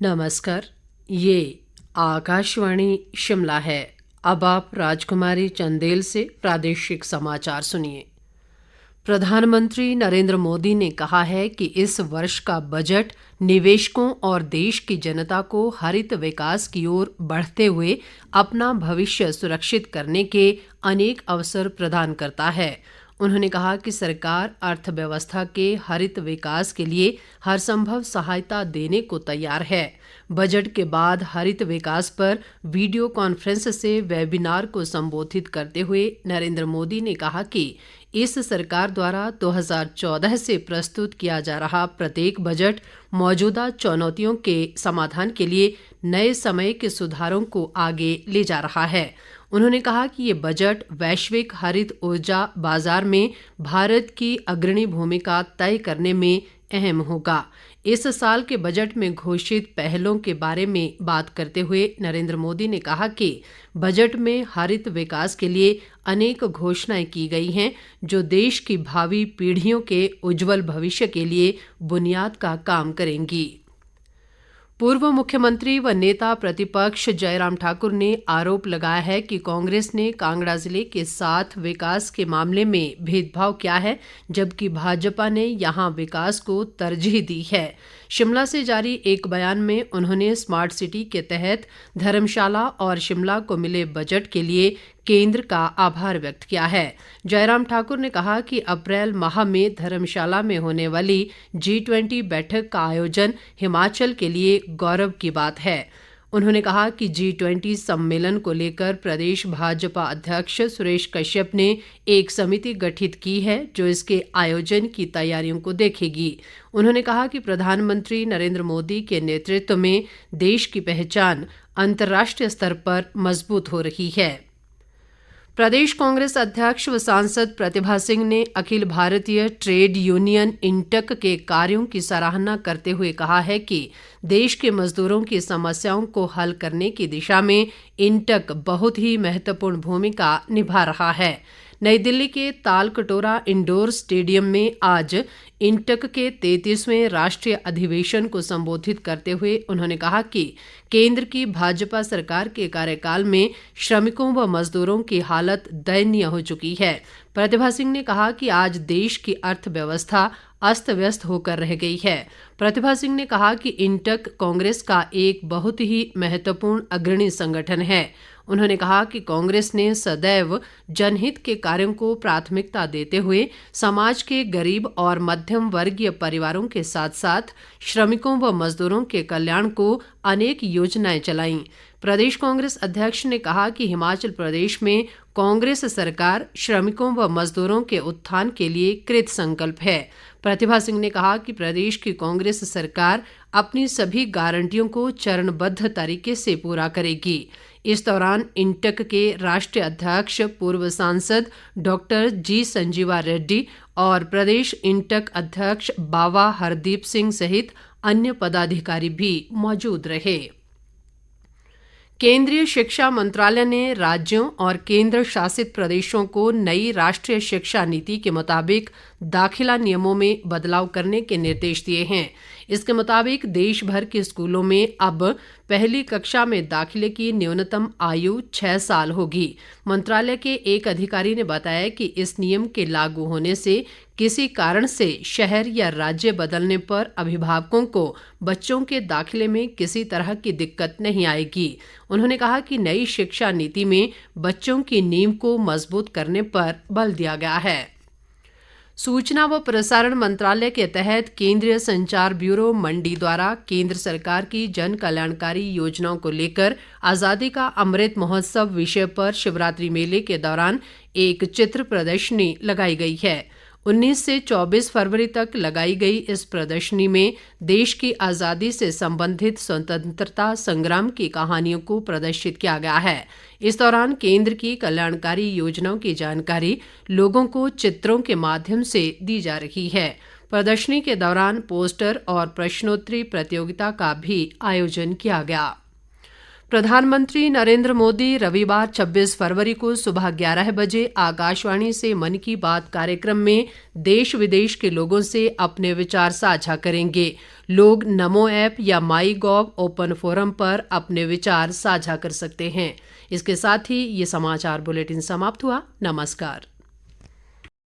नमस्कार। ये आकाशवाणी शिमला है। अब आप राजकुमारी चंदेल से प्रादेशिक समाचार सुनिए। प्रधानमंत्री नरेंद्र मोदी ने कहा है कि इस वर्ष का बजट निवेशकों और देश की जनता को हरित विकास की ओर बढ़ते हुए अपना भविष्य सुरक्षित करने के अनेक अवसर प्रदान करता है। उन्होंने कहा कि सरकार अर्थव्यवस्था के हरित विकास के लिए हर संभव सहायता देने को तैयार है। बजट के बाद हरित विकास पर वीडियो कॉन्फ्रेंस से वेबिनार को संबोधित करते हुए नरेंद्र मोदी ने कहा कि इस सरकार द्वारा 2014 से प्रस्तुत किया जा रहा प्रत्येक बजट मौजूदा चुनौतियों के समाधान के लिए नए समय के सुधारों को आगे ले जा रहा है। उन्होंने कहा कि ये बजट वैश्विक हरित ऊर्जा बाजार में भारत की अग्रणी भूमिका तय करने में अहम होगा। इस साल के बजट में घोषित पहलों के बारे में बात करते हुए नरेंद्र मोदी ने कहा कि बजट में हरित विकास के लिए अनेक घोषणाएं की गई हैं जो देश की भावी पीढ़ियों के उज्जवल भविष्य के लिए बुनियाद का काम करेंगी। पूर्व मुख्यमंत्री व नेता प्रतिपक्ष जयराम ठाकुर ने आरोप लगाया है कि कांग्रेस ने कांगड़ा जिले के साथ विकास के मामले में भेदभाव किया है, जबकि भाजपा ने यहां विकास को तरजीह दी है। शिमला से जारी एक बयान में उन्होंने स्मार्ट सिटी के तहत धर्मशाला और शिमला को मिले बजट के लिए केंद्र का आभार व्यक्त किया है। जयराम ठाकुर ने कहा कि अप्रैल माह में धर्मशाला में होने वाली G20 बैठक का आयोजन हिमाचल के लिए गौरव की बात है। उन्होंने कहा कि G20 सम्मेलन को लेकर प्रदेश भाजपा अध्यक्ष सुरेश कश्यप ने एक समिति गठित की है जो इसके आयोजन की तैयारियों को देखेगी। उन्होंने कहा कि प्रधानमंत्री नरेंद्र मोदी के नेतृत्व में देश की पहचान अंतर्राष्ट्रीय स्तर पर मजबूत हो रही है। प्रदेश कांग्रेस अध्यक्ष व सांसद प्रतिभा सिंह ने अखिल भारतीय ट्रेड यूनियन इंटक के कार्यों की सराहना करते हुए कहा है कि देश के मजदूरों की समस्याओं को हल करने की दिशा में इंटक बहुत ही महत्वपूर्ण भूमिका निभा रहा है। नई दिल्ली के तालकटोरा इंडोर स्टेडियम में आज इंटक के 33वें राष्ट्रीय अधिवेशन को संबोधित करते हुए उन्होंने कहा कि केंद्र की भाजपा सरकार के कार्यकाल में श्रमिकों व मजदूरों की हालत दयनीय हो चुकी है। प्रतिभा सिंह ने कहा कि आज देश की अर्थव्यवस्था अस्त व्यस्त होकर रह गई है। प्रतिभा सिंह ने कहा कि इंटक कांग्रेस का एक बहुत ही महत्वपूर्ण अग्रणी संगठन है। उन्होंने कहा कि कांग्रेस ने सदैव जनहित के कार्यों को प्राथमिकता देते हुए समाज के गरीब और मध्यम वर्गीय परिवारों के साथ साथ श्रमिकों व मजदूरों के कल्याण को अनेक योजनाएं चलाईं। प्रदेश कांग्रेस अध्यक्ष ने कहा कि हिमाचल प्रदेश में कांग्रेस सरकार श्रमिकों व मजदूरों के उत्थान के लिए कृत संकल्प है। प्रतिभा सिंह ने कहा कि प्रदेश की कांग्रेस सरकार अपनी सभी गारंटियों को चरणबद्ध तरीके से पूरा करेगी। इस दौरान इंटक के राष्ट्रीय अध्यक्ष पूर्व सांसद डॉक्टर जी संजीवा रेड्डी और प्रदेश इंटक अध्यक्ष बावा हरदीप सिंह सहित अन्य पदाधिकारी भी मौजूद रहे। केंद्रीय शिक्षा मंत्रालय ने राज्यों और केंद्र शासित प्रदेशों को नई राष्ट्रीय शिक्षा नीति के मुताबिक दाखिला नियमों में बदलाव करने के निर्देश दिए हैं। इसके मुताबिक देश भर के स्कूलों में अब पहली कक्षा में दाखिले की न्यूनतम आयु 6 साल होगी। मंत्रालय के एक अधिकारी ने बताया कि इस नियम के लागू होने से किसी कारण से शहर या राज्य बदलने पर अभिभावकों को बच्चों के दाखिले में किसी तरह की दिक्कत नहीं आएगी। उन्होंने कहा कि नई शिक्षा नीति में बच्चों की नींव को मजबूत करने पर बल दिया गया है। सूचना व प्रसारण मंत्रालय के तहत केंद्रीय संचार ब्यूरो मंडी द्वारा केंद्र सरकार की जन कल्याणकारी योजनाओं को लेकर आज़ादी का अमृत महोत्सव विषय पर शिवरात्रि मेले के दौरान एक चित्र प्रदर्शनी लगाई गई है। 19 से 24 फरवरी तक लगाई गई इस प्रदर्शनी में देश की आज़ादी से संबंधित स्वतंत्रता संग्राम की कहानियों को प्रदर्शित किया गया है। इस दौरान केंद्र की कल्याणकारी योजनाओं की जानकारी लोगों को चित्रों के माध्यम से दी जा रही है। प्रदर्शनी के दौरान पोस्टर और प्रश्नोत्तरी प्रतियोगिता का भी आयोजन किया गया। प्रधानमंत्री नरेंद्र मोदी रविवार 26 फरवरी को सुबह 11 बजे आकाशवाणी से मन की बात कार्यक्रम में देश विदेश के लोगों से अपने विचार साझा करेंगे। लोग नमो ऐप या माई गॉव ओपन फोरम पर अपने विचार साझा कर सकते हैं। इसके साथ ही ये समाचार बुलेटिन समाप्त हुआ। नमस्कार।